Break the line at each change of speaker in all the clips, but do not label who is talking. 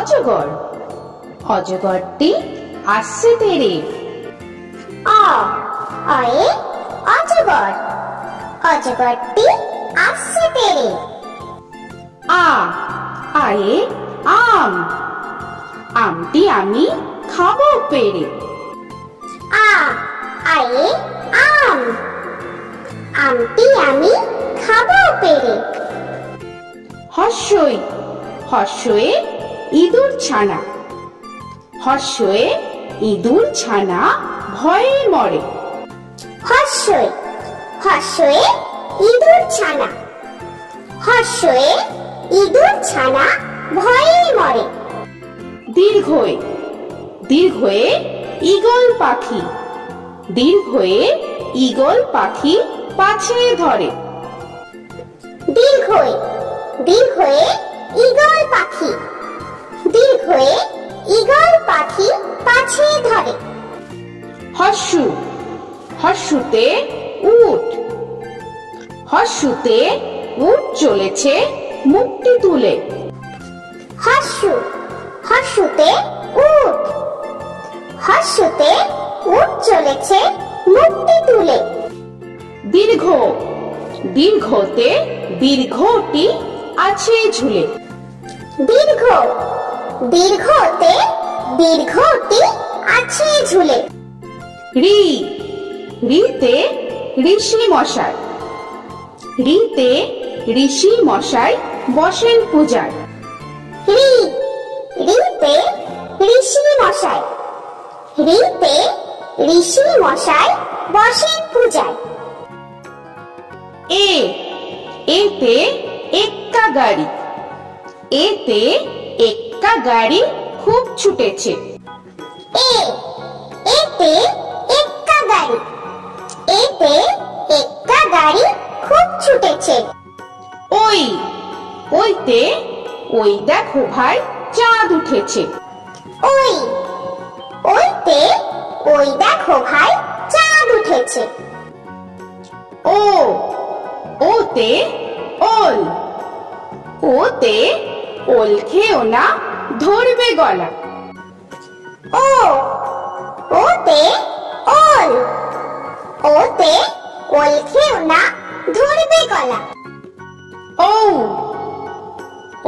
অজগর। অজগরটি আসছে তেড়ে।
অয়ে অজগর, অজগরটি আসছে তেড়ে।
আয়ে আম, আমটি আমি খাবো পেড়ে।
আয়ে আম, আমটি আমি খাবো পেড়ে।
হর্ষই হর্ষয়ে ইঁদুর ছানা। হর্ষয়ে ইঁদুর ছানা ভয়ে মরে।
হর্ষই হর্ষয়ে ইঁদুর ছানা, হর্ষয়ে ইঁদুর ছানা ভয়ে মরে।
দীর্ঘয়ে দীর্ঘয়ে ঈগল পাখি। দীর্ঘয়ে ঈগল পাখি পাছে ধরে।
দীর্ঘয়ে দীর্ঘয়ে ঈগল পাখি, দীর্ঘয়ে ঈগল পাখি পাছে ধরে।
হর্ষু হর্ষুতে উট। হর্ষুতে উট চলেছে মুখটি তুলে।
হর্ষু হর্ষুতে উট, হর্ষুতে উট চলেছে মুখটি তুলে।
দীর্ঘ দীর্ঘতে দীর্ঘটি আছে ঝুলে।
দীর্ঘ দীর্ঘতে দীর্ঘটি আছে ঝুলে।
রি রিতে ঋষি মশাই। রিতে ঋষি মশাই বসেন পূজায়।
রিতে ঋষি মশাই, রিতে ঋষি মশাই বসেন পূজায়।
এতে এক্কা গাড়ি। এতে এক্কা গাড়ি খুব ছুটেছে।
এতে এক্কা গাড়ি, এতে এক্কা গাড়ি খুব ছুটেছে।
ওইতে ওই দেখো ভাই চাঁদ উঠেছে।
ওইতে ওই দেখো ভাই চাঁদ উঠেছে।
ওতে ওল। ওতে ওল খেও না ধরবে গলা।
ওতে ওল, ওতে ওল খেও না ধরবে গলা।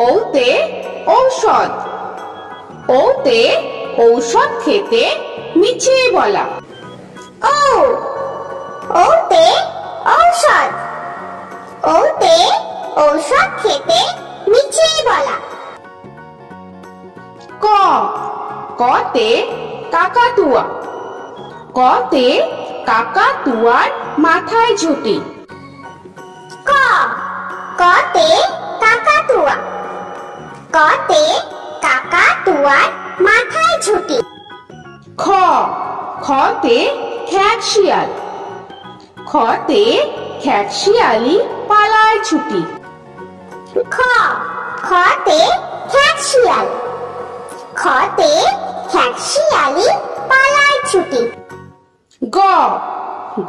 ওতে ঔষধ। ওতে ঔষধ খেতে মিছে বলা।
ওতে ঔষধ, ওতে ঔষধ খেতে মিছে বলা।
কতে কাকাতুয়া। কতে কাকাতুয়ার মাথায় ঝুঁটি।
কতে কাকাতুয়া, কতে কাকাতুয়ার মাথায় ঝুঁটি।
খতে খ্যাত শিয়াল। খতে খ্যাত শিয়ালি পালায় ছুটি।
খতে খ্যাত শিয়াল, খতে খ্যাত শিয়ালি পালায় ছুটি।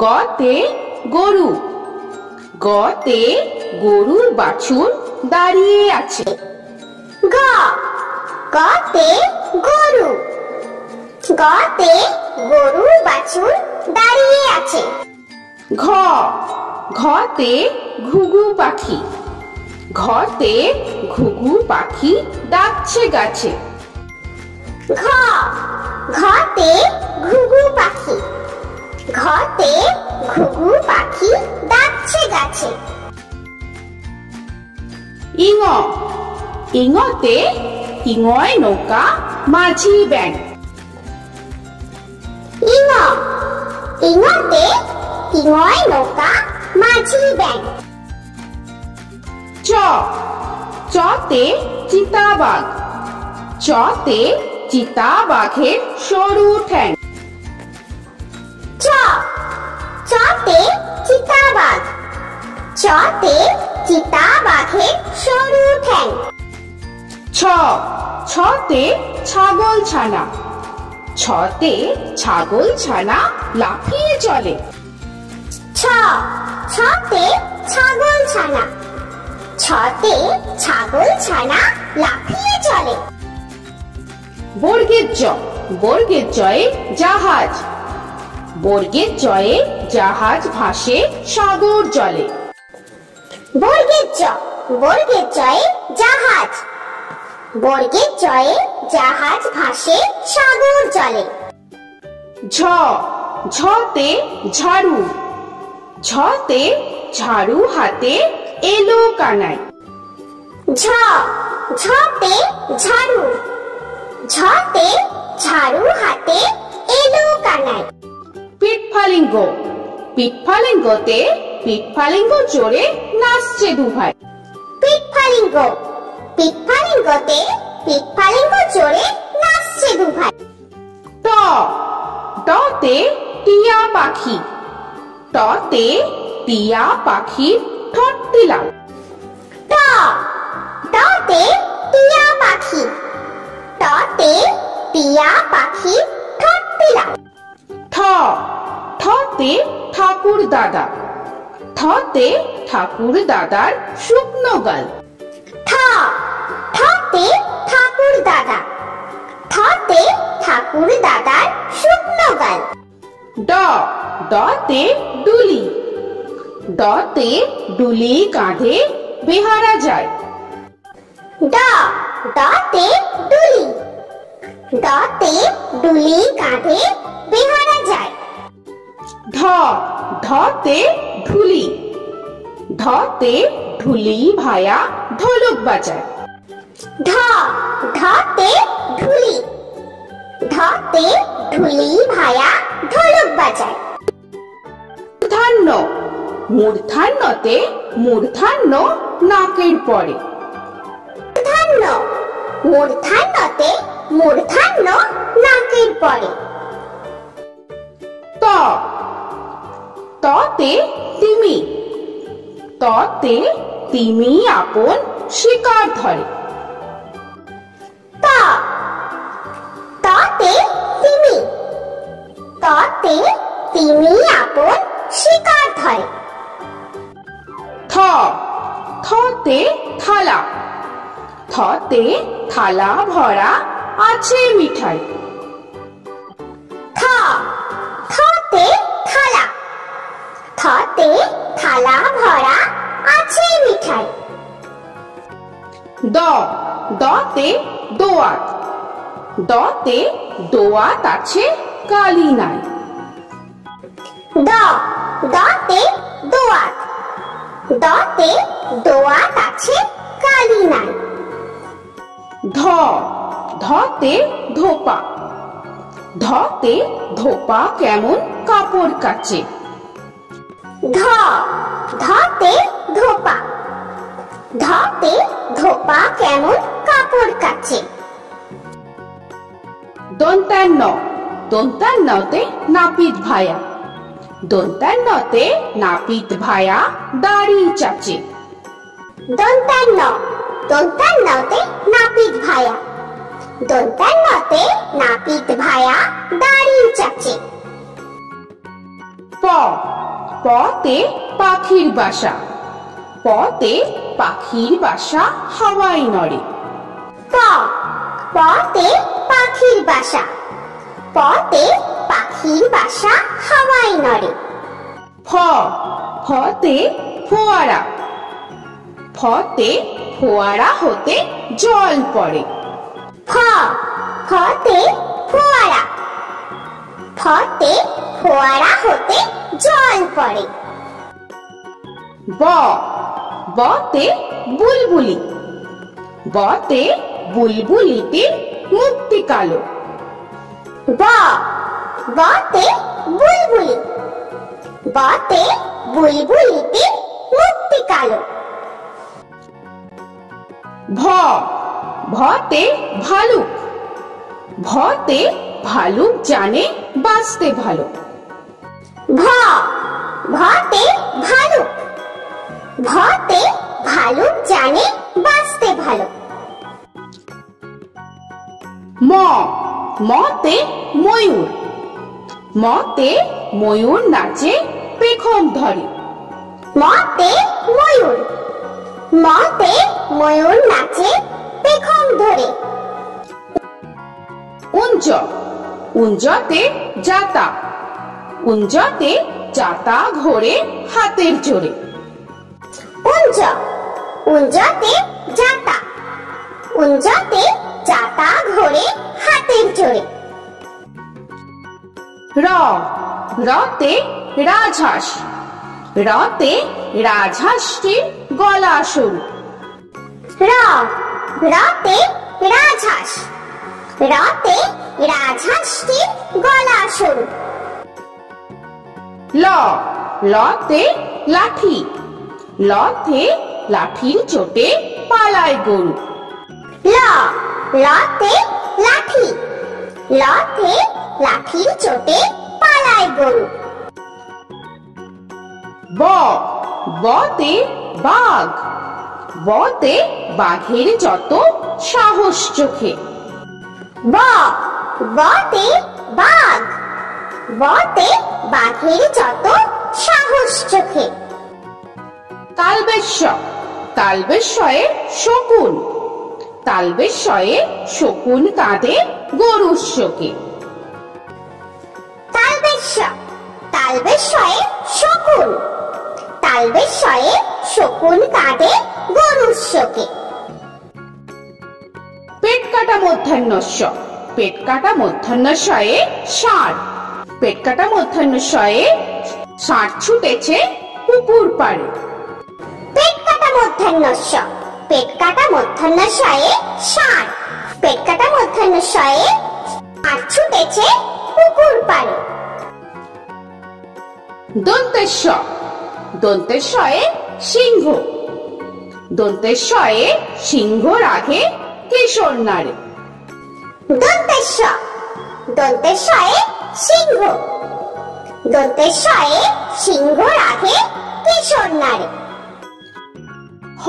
গতে গরু। গতে গরুর বাছুর দাঁড়িয়ে আছে।
গতে গরু, গতে গরুর বাছুর দাঁড়িয়ে আছে।
ঘতে ঘুঘু পাখি। ঘতে ঘুঘু পাখি ডাকছে গাছে।
ঘতে ঘুঘু পাখি, ঘতে ঘুঘু পাখি ডাকছে গাছে।
ইঙতে ইঙয় নৌকা মাঝি ব্যাং।
ইঙতে ইঙয় নৌকা মাঝি ব্যাং।
চতে চিতাবাঘ। চতে চিতাবাঘের সরু ঠ্যাং।
চতে চিতাবাঘ, চতে চিতাবাঘের সরু ঠ্যাং।
ছতে ছাগল ছানা। ছতে ছাগল ছানা লাফিয়ে চলে।
ছতে ছাগল ছানা, ছতে ছাগল ছানা লাফিয়ে চলে।
বর্গের জ, বর্গের জয়ে জাহাজ, বর্গের জয়ে জাহাজ ভাসে সাগর জলে।
বর্গের জ, বর্গের জয়ে জাহাজ, বর্গের জয়ে জাহাজ ভাসে সাগর জলে।
ঝ, ঝতে ঝাড়ু, ঝতে ঝাড়ু হাতে এলো কানাই।
ঝ, ঝতে ঝাড়ু, ঝতে ঝাড়ু হাতে এলো কানাই।
পিঠফালিঙ্গ, পিঠফালিঙ্গতে পিঠফালিঙ্গ জোরে নাচছে দুভাই।
পিঠফালিঙ্গ, পিঠফালিঙ্গতে পিঠফালিঙ্গ জোরে নাচছে দুভাই।
ট, টতে টিয়া পাখি, টতে টিয়া পাখির ঠোঁটটি লাল।
ট, টতে টিয়া পাখি, টতে টিয়া পাখি ঠোঁটটি লাল।
ঠ, ঠতে ঠাকুর দাদা, ঠতে ঠাকুর দাদার শুকনো গাল।
ঠ, ঠতে ঠাকুর দাদা, ঠতে ঠাকুর দাদার শুকনো গাল।
ড, ডতে ডুলি, ডতে ডুলি কাঁধে বেহারা যায়।
ড, ডতে ডুলি, ডতে ডুলি কাঁধে বেহারা যায়।
ঢ, ঢতে ঢুলি, ঢতে ঢুলি ভায়া ঢোলক বাজায়।
ঢ, ঢতে ঢুলি, ঢতে ঢুলি ভায়া ঢোলক বাজায়।
মূর্ধান্য, মূর্ধান্যতে মূর্ধান্য নাকের পরে।
মূর্ধান্য, মূর্ধান্যতে মূর্ধান্য নাকের পরে।
ত, ততে তিমি, ততে তিমি আপন শিকার ধরে।
ত, ততে তিমি, ততে তিমি আপন শিকার ধরে।
থ, থতে থালা, থতে থালা ভরা আছে মিঠাই।
থ, থতে থালা, থতে থালা ভরা আছে মিঠাই।
দ, দতে দোয়াত, দতে দোয়াত আছে কালি নাই।
দ, দতে দোয়াত, দতে দোয়াত আছে কালি নাই।
ধ, ধতে ধোপা, ধতে ধোপা কেমন কাপড় কাচে।
ধ, ধতে ধোপা, ধতে ধোপা কেমন কাপড় কাচে।
দন্তান্ন, দন্তান্নতে নাপিত ভায়া, দন্তান্নতে নাপিত ভায়া দাড়ি চাচে।
দন্তান্ন, দন্তান্নতে নাপিত ভায়া, দন্তান্নতে নাপিত ভায়া দাড়ি চাচে।
প, পতে পাখির বাসা, পতে পাখির বাসা হাওয়ায় নড়ে।
প, পতে পাখির বাসা, পতে পাখির বাসা হাওয়ায় নড়ে।
ফ, ফতে ফোয়ারা, ফতে ফোয়ারা হতে জল পড়ে।
ফ, ফতে ফোয়ারা, ফতে ফোয়ারা হতে জল পড়ে।
ব, বতে বুলবুলি, বতে বুলবুলিটির মুক্তি কালো।
ব, বতে বুলবুলি, বতে বুলবুলিটির মুক্তি কালো।
ভ, ভতে ভালুক, ভতে ভালুক জানে বাঁচতে ভালো।
ভ, ভতে ভালুক, ভতে ভালুক জানে বাঁচতে ভালো।
ম, মতে ময়ূর, মতে ময়ূর নাচে পেখম ধরে।
মতে ময়ূর, মতে ময়ূর নাচে পেখম ধরে।
উঞ্জ উঞ্জতে যাতা উঞ্জতে যাতা ঘোরে হাতের জোরে।
উঞ্জ উঞ্জতে যাতা উঞ্জতে যাতা ঘোরে হাতের জোরে।
র রতে রাজহাঁস রতে রাজহাঁসটির গলা সরু।
র রতে রাজহাঁস রতে রাজহাঁসটির গলা সরু।
ল লতে লাঠি লতে লাঠির চোটে পালায় গরু।
ল লতে লাঠি লতে লাঠির চোটে পালায় গরু।
ব বতে বাঘ বতে বাঘের যত সাহস চোখে।
ব বতে বাঘ বতে বাঘের যত সাহস চোখে।
তালবেশ্ব তালবেশ্বয়ে শকুন তালবেশ্বয়ে শকুন কাঁদে গরুর শোকে।
তালবেশ্ব তালবেশ্বয়ে শকুন তালবেশ্বয়ে শকুন কাঁদে গরুর শোকে।
পেট কাটা মধ্যাহ্নস্য পেট কাটা মধ্যাহ্নস্বয়ে ষাঁড় পেট কাটা মধ্যাহ্নস্বয়ে ষাঁড় ছুটেছে পুকুর পাড়ে।
পেট কাটা মধ্যাহ্নস্য পেট কাটা মধ্যাহ্নস্বয়ে ষাঁড় পেট কাটা মধ্যাহ্নস্বয়ে ষাঁড় ছুটেছে পুকুর পাড়ে।
দন্তেশ্ব দন্তেশ্বয়ে সিংহ দন্তেশ্বয়ে সিংহ রাখে কিশোর নারে।
দন্তেশ্ব দন্তেশ্বয়ে সিংহ দন্তেশ্বয়ে সিংহ রাখে কিশোর নারে।
হ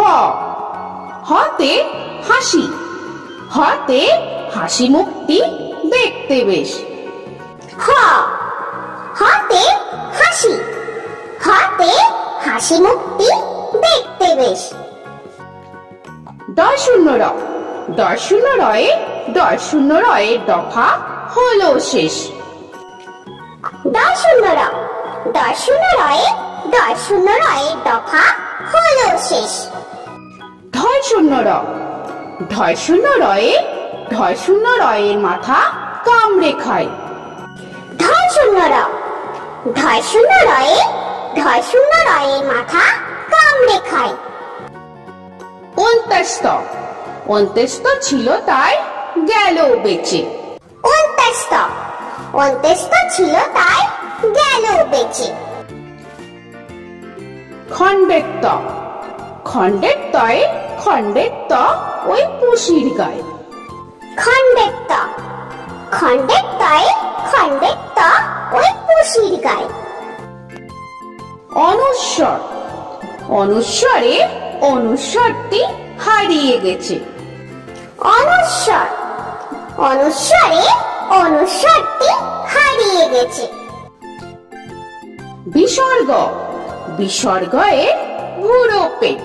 হতে হাসি হতে হাসি মুখটি দেখতে বেশ।
হ হতে হাসি হতে হাসি মুখটি দেখতে বেশ।
ডয় শূন্য র ডয় শূন্য রয়ে ডয় শূন্য রয়ের দফা হলো শেষ।
ডয় শূন্য র ডয় শূন্য রয়ে ডয় শূন্য রয়ের দফা হলো শেষ।
ঢয় শূন্য র ঢয় শূন্য রয়ে ঢয় শূন্য রয়ের মাথা কামড়ে খায়।
ঢয় শূন্য র ঢয় শূন্য রয়ে ঢয় শূন্য রয়ের মাথা কামড়ে খায়।
অন্ত্যস্ত অন্ত্যস্ত ছিল তাই গেল বেঁচে।
অন্ত্যস্ত অন্ত্যস্ত ছিল তাই গেল বেঁচে।
খণ্ডেত্ব খণ্ডেত্বয়ে খণ্ডেত্ব ওই পুষির গায়ে।
খণ্ডেত্ব খণ্ডেত্বয়ে খণ্ডেত্ব ওই পুষির গায়ে।
অনুস্বর অনুস্বরে অনুস্বরটি হারিয়ে গেছে।
অনুস্বর অনুস্বরে অনুস্বরটি হারিয়ে গেছে।
বিসর্গ বিসর্গয়ে বুড়ো পেট।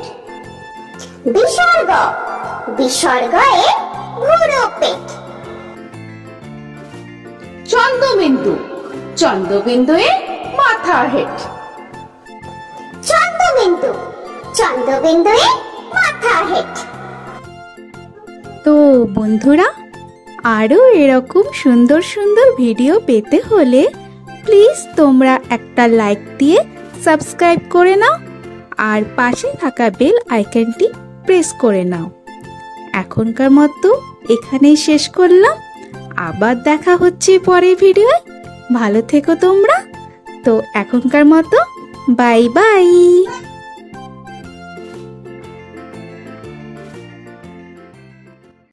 বিসর্গ বিসর্গয়ে বুড়ো পেট।
চন্দ্রবিন্দু চন্দ্রবিন্দুয়ে মাথা হেট।
চন্দ্রবিন্দু চন্দ্রবিন্দুয়ে মাথা হেট।
তো বন্ধুরা, আরও এরকম সুন্দর সুন্দর ভিডিও পেতে হলে প্লিজ তোমরা একটা লাইক দিয়ে সাবস্ক্রাইব করে নাও আর পাশে থাকা বেল আইকনটি প্রেস করে নাও। এখনকার মতো এখানেই শেষ করলাম, আবার দেখা হচ্ছে পরের ভিডিওয়। ভালো থেকো তোমরা। তো এখনকার মতো বাই বাই।